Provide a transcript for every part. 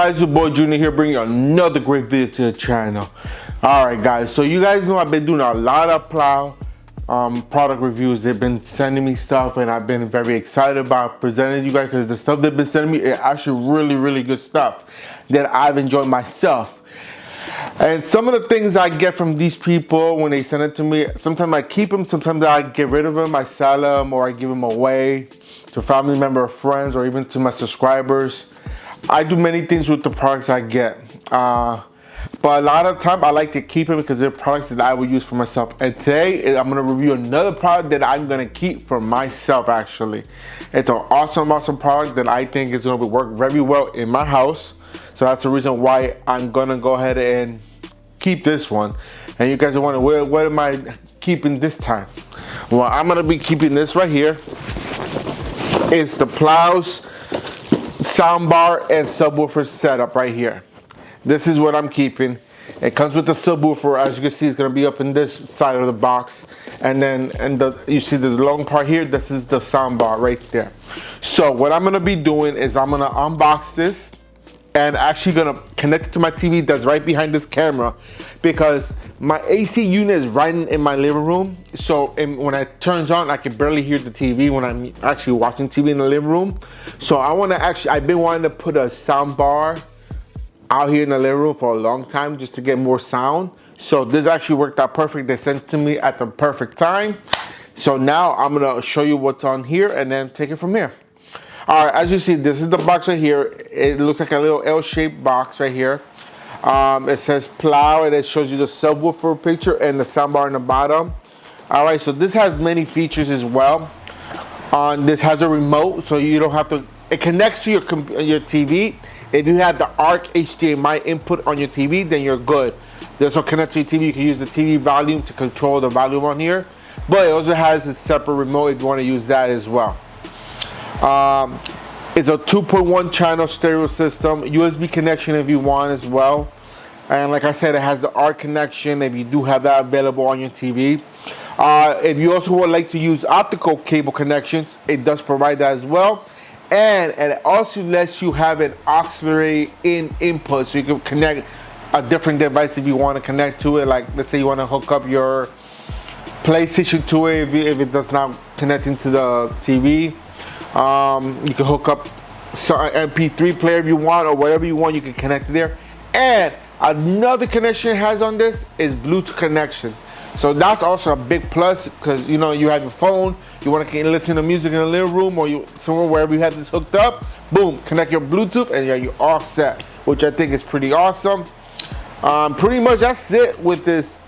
guys? Your boy Junior here, bringing you another great video to the channel. Alright guys, so you guys know I've been doing a lot of Pyle product reviews. They've been sending me stuff and I've been very excited about presenting you guys because the stuff they've been sending me is actually really good stuff that I've enjoyed myself. And some of the things I get from these people when they send it to me, sometimes I keep them, sometimes I get rid of them, I sell them, or I give them away to family member or friends, or even to my subscribers. I do many things with the products I get. But a lot of time I like to keep them because they're products that I will use for myself. And today I'm gonna review another product that I'm gonna keep for myself actually. It's an awesome product that I think is gonna work very well in my house. So that's the reason why I'm gonna go ahead and keep this one. And you guys are wondering, what am I keeping this time? Well, I'm gonna be keeping this right here. It's the Pyle's soundbar and subwoofer setup right here. This is what I'm keeping. It comes with the subwoofer, as you can see, it's gonna be up in this side of the box. And then, you see the long part here, this is the soundbar right there. So what I'm gonna be doing is I'm gonna unbox this and actually gonna connect it to my TV that's right behind this camera, because my AC unit is right in my living room. So when it turns on, I can barely hear the TV when I'm actually watching TV in the living room. So I've been wanting to put a sound bar out here in the living room for a long time just to get more sound. So this actually worked out perfect. They sent it to me at the perfect time. So now I'm gonna show you what's on here and then take it from here. All right, as you see, this is the box right here. It looks like a little L-shaped box right here. It says Pyle, and it shows you the subwoofer picture and the soundbar in the bottom. All right, so this has many features as well. This has a remote, so you don't have to. It connects to your TV. If you have the ARC HDMI input on your TV, then you're good. This will connect to your TV. You can use the TV volume to control the volume on here, but it also has a separate remote if you want to use that as well. It's a 2.1 channel stereo system, USB connection if you want as well. And like I said, it has the ARC connection if you do have that available on your TV. If you also would like to use optical cable connections, it does provide that as well. And it also lets you have an auxiliary input, so you can connect a different device if you want to connect to it. Like let's say you want to hook up your PlayStation to it if it does not connect into the TV. You can hook up an MP3 player if you want, or whatever you want, you can connect it there. And another connection it has on this is Bluetooth connection. So that's also a big plus, because you know you have your phone, you want to listen to music in the living room or somewhere wherever you have this hooked up, boom, connect your Bluetooth and yeah, you're all set, which I think is pretty awesome. Pretty much that's it with this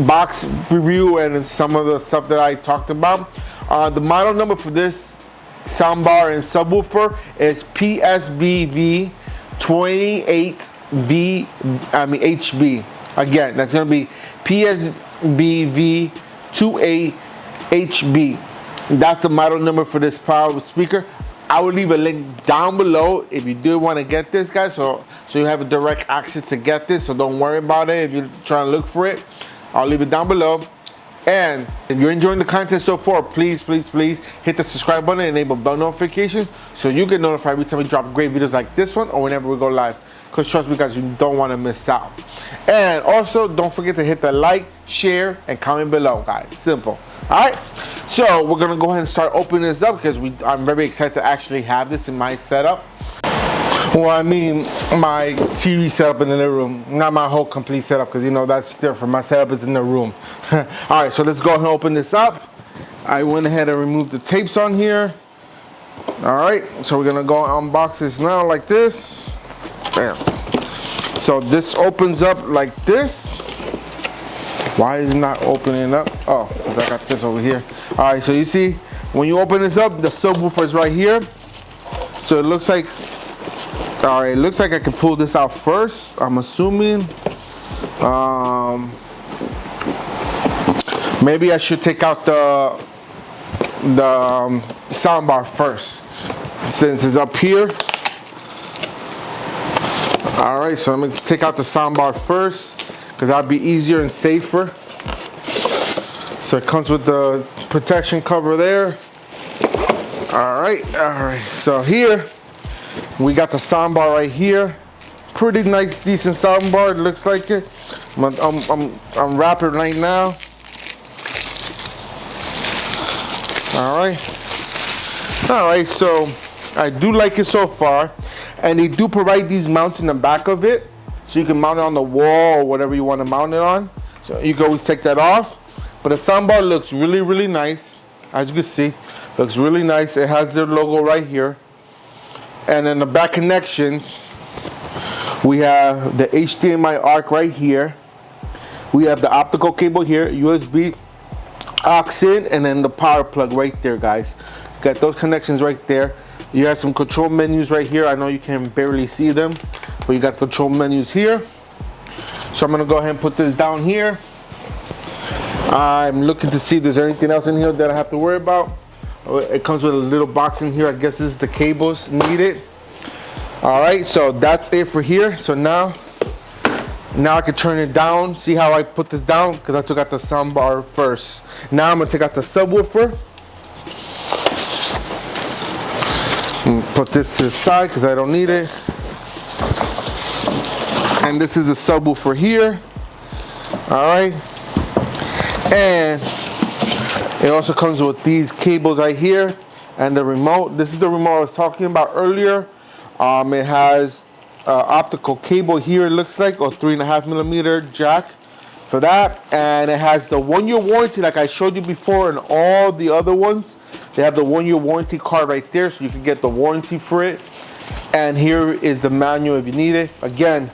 box review and some of the stuff that I talked about. The model number for this soundbar and subwoofer is PSBV28HB. Again, that's going to be PSBV28HB. That's the model number for this Pyle speaker. I will leave a link down below if you do want to get this, guys, so you have a direct access to get this. So don't worry about it if you're trying to look for it. I'll leave it down below. And if you're enjoying the content so far, please hit the subscribe button and enable bell notifications so you get notified every time we drop great videos like this one or whenever we go live. Because trust me guys, you don't want to miss out. And also don't forget to hit the like, share, and comment below, guys. Simple. Alright, so we're gonna go ahead and start opening this up because I'm very excited to actually have this in my setup. Well, I mean my TV setup in the living room, not my whole complete setup, because you know that's different. My setup is in the room. Alright, so let's go ahead and open this up. I went ahead and removed the tapes on here. Alright, so we're gonna go unbox this now like this. Bam. So this opens up like this. Why is it not opening up? Oh, I got this over here. Alright, so you see, when you open this up, the subwoofer is right here. So it looks like, alright, it looks like I can pull this out first, I'm assuming. Maybe I should take out the soundbar first, since it's up here. Alright, so I'm going to take out the soundbar first, because that'll be easier and safer. So it comes with the protection cover there. Alright, so here We got the soundbar right here. Pretty nice, decent soundbar. It looks like it. I'm wrapping right now. All right. So I do like it so far, and they do provide these mounts in the back of it, so you can mount it on the wall or whatever you want to mount it on. So you can always take that off. But the soundbar looks really, really nice. As you can see, looks really nice. It has their logo right here. And then the back connections, we have the HDMI ARC right here. We have the optical cable here, USB, aux in, and then the power plug right there, guys. Got those connections right there. You have some control menus right here. I know you can barely see them, but you got control menus here. So I'm gonna go ahead and put this down here. I'm looking to see if there's anything else in here that I have to worry about. It comes with a little box in here. I guess this is the cables needed. All right, so that's it for here. So now I can turn it down. See how I put this down? Because I took out the soundbar first. Now I'm gonna take out the subwoofer. And put this to the side because I don't need it. And this is the subwoofer here. All right. And it also comes with these cables right here and the remote. This is the remote I was talking about earlier. It has optical cable here, it looks like, or 3.5mm jack for that. And it has the 1-year warranty like I showed you before, and all the other ones. They have the 1-year warranty card right there, so you can get the warranty for it. And here is the manual if you need it. Again,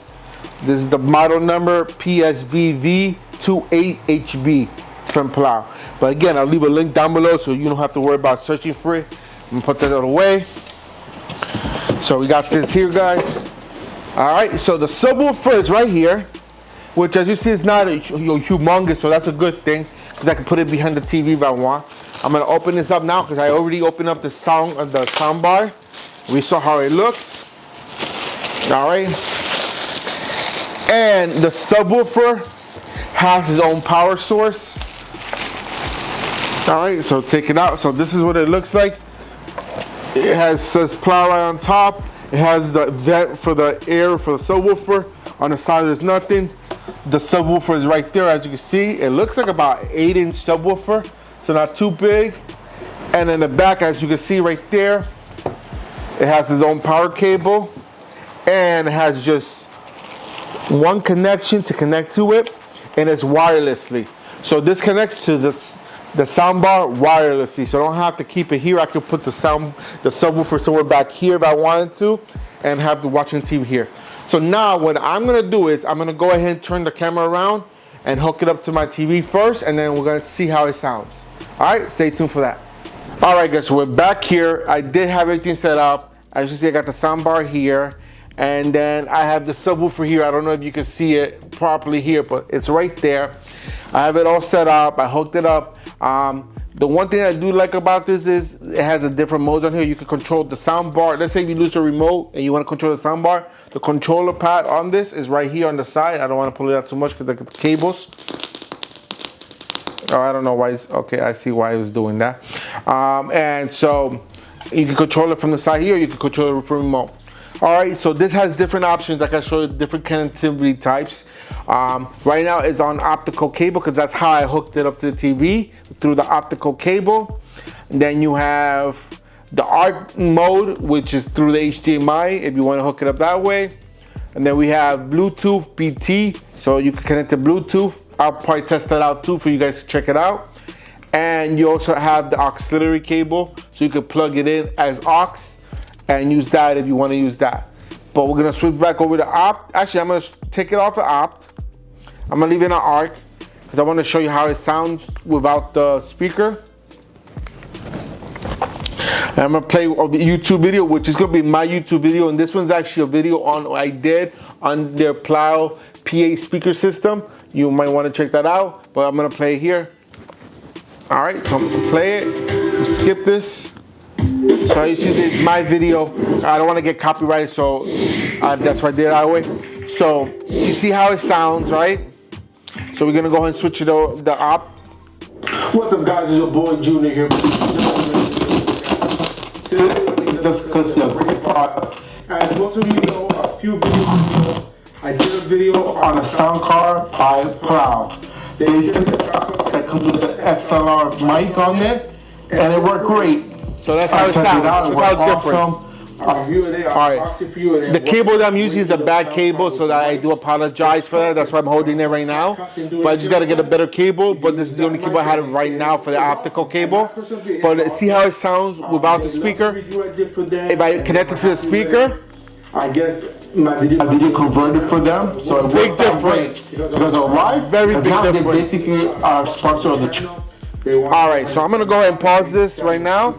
this is the model number PSBV28HB from Pyle. But again, I'll leave a link down below so you don't have to worry about searching for it. I'm gonna put that away. So we got this here, guys. All right, so the subwoofer is right here, which as you see is not humongous, so that's a good thing because I can put it behind the TV if I want. I'm gonna open this up now because I already opened up the soundbar. We saw how it looks. All right. And the subwoofer has its own power source. All right, so take it out. So this is what it looks like. It says Pyle right on top. It has the vent for the air for the subwoofer. On the side there's nothing. The subwoofer is right there, as you can see. It looks like about 8-inch subwoofer, so not too big. And in the back, as you can see right there, it has its own power cable, and it has just one connection to connect to it, and it's wirelessly. So this connects to the soundbar wirelessly, so I don't have to keep it here. I could put the subwoofer somewhere back here if I wanted to, and have the watching TV here. So now what I'm gonna do is I'm gonna go ahead and turn the camera around and hook it up to my TV first, and then we're gonna see how it sounds. All right, stay tuned for that. All right, guys, so we're back here. I did have everything set up. As you see, I got the soundbar here, and then I have the subwoofer here. I don't know if you can see it properly here, but it's right there. I have it all set up. I hooked it up. The one thing I do like about this is it has a different modes on here. You can control the soundbar. Let's say if you lose the remote and you want to control the soundbar, the controller pad on this is right here on the side. I don't want to pull it out too much because I got the cables. Oh, I don't know why it's, okay, I see why it was doing that. And so you can control it from the side here, or you can control it from remote. All right, so this has different options. Like I showed you, different connectivity types. Right now it's on optical cable because that's how I hooked it up to the TV, through the optical cable. And then you have the ARC mode, which is through the HDMI if you want to hook it up that way. And then we have Bluetooth BT, so you can connect to Bluetooth. I'll probably test that out too for you guys to check it out. And you also have the auxiliary cable, so you can plug it in as aux and use that if you want to use that. But we're gonna switch back over to opt. Actually, I'm gonna take it off of opt. I'm gonna leave it in ARC because I want to show you how it sounds without the speaker. And I'm gonna play a YouTube video, which is gonna be my YouTube video, and this one's actually a video on what I did on their Pyle PA speaker system. You might want to check that out, but I'm gonna play it here. All right, so I'm gonna play it. Skip this. So you see, this is my video. I don't want to get copyrighted, so that's why I did it that way. So you see how it sounds, right? So we're gonna go ahead and switch it to the op. What's up, guys? It's your boy Junior here. Discuss the great part as most of you know, a few videos ago, I did a video on a sound card by Pyle. They sent the sound card that comes with the XLR mic on it, and it worked great. So that's how it sounds. It worked awesome. Alright, the cable that I'm using is a bad cable, so that I do apologize for that. That's why I'm holding it right now. But I just got to get a better cable. But this is the only cable I have right now for the optical cable. But see how it sounds without the speaker? If I connect it to the speaker, I guess my video converted for them. So a big difference. Because of why? Very big difference. They basically are sponsor of the channel. Alright, so I'm going to go ahead and pause this right now.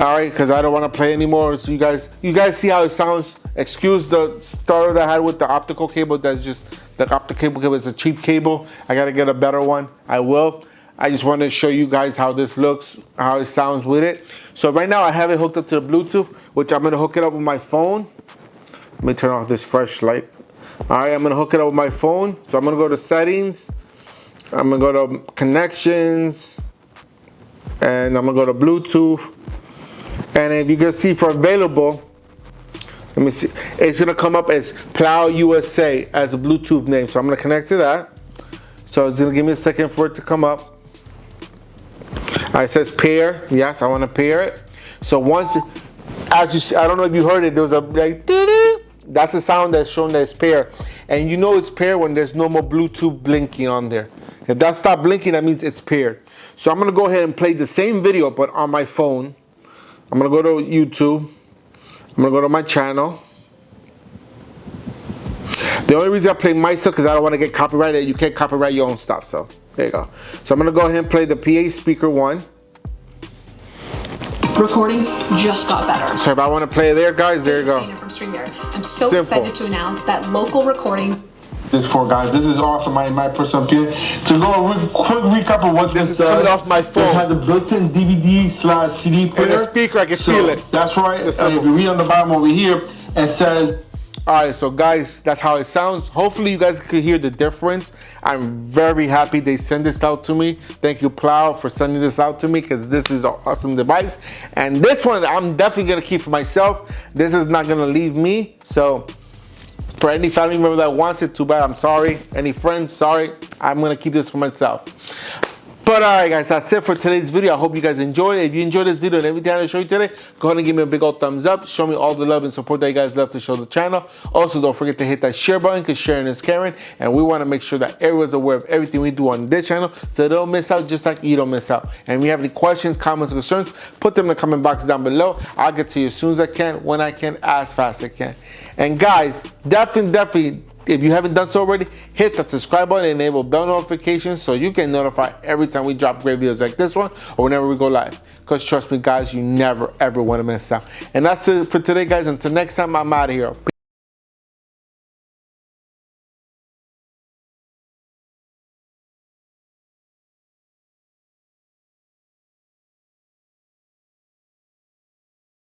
Alright, because I don't want to play anymore. So you guys see how it sounds. Excuse the starter that I had with the optical cable. That's just, the optical cable is a cheap cable. I got to get a better one. I will. I just wanted to show you guys how this looks, how it sounds with it. So right now I have it hooked up to the Bluetooth, which I'm going to hook it up with my phone. Let me turn off this fresh light. Alright, I'm going to hook it up with my phone. So I'm going to go to settings. I'm going to go to connections. And I'm going to go to Bluetooth. And if you can see for available, let me see, it's gonna come up as Pyle USA as a Bluetooth name. So I'm gonna connect to that. So it's gonna give me a second for it to come up. It says pair. Yes, I wanna pair it. So once, as you see, I don't know if you heard it, there was a like, that's the sound that's shown that it's paired. And you know it's paired when there's no more Bluetooth blinking on there. If that stopped blinking, that means it's paired. So I'm gonna go ahead and play the same video, but on my phone. I'm gonna go to YouTube. I'm gonna go to my channel. The only reason I play myself because I don't want to get copyrighted. You can't copyright your own stuff, so there you go. So I'm gonna go ahead and play the PA speaker one. Recordings just got better. So if I want to play there, guys, there you go. I'm so excited to announce that local recording. This for guys, this is awesome. My personal opinion. To go a quick recap of what this is coming off my phone. It has a built-in DVD/CD player. And the speaker, I can feel it. That's right. If you read on the bottom over here, it says. Alright, so guys, that's how it sounds. Hopefully you guys can hear the difference. I'm very happy they sent this out to me. Thank you, Pyle, for sending this out to me because this is an awesome device. And this one, I'm definitely gonna keep for myself. This is not gonna leave me. So. For any family member that wants it, too bad, I'm sorry. Any friends, sorry. I'm gonna keep this for myself. But alright guys, that's it for today's video. I hope you guys enjoyed it. If you enjoyed this video and everything I showed you today, go ahead and give me a big old thumbs up. Show me all the love and support that you guys love to show the channel. Also, don't forget to hit that share button because sharing is caring. And we want to make sure that everyone's aware of everything we do on this channel so they don't miss out just like you don't miss out. And if you have any questions, comments, or concerns, put them in the comment box down below. I'll get to you as soon as I can, when I can, as fast as I can. And guys, definitely, if you haven't done so already, hit the subscribe button and enable bell notifications so you can notify every time we drop great videos like this one or whenever we go live. Because trust me guys, you never ever want to miss out. And that's it for today guys. Until next time, I'm out of here. Peace.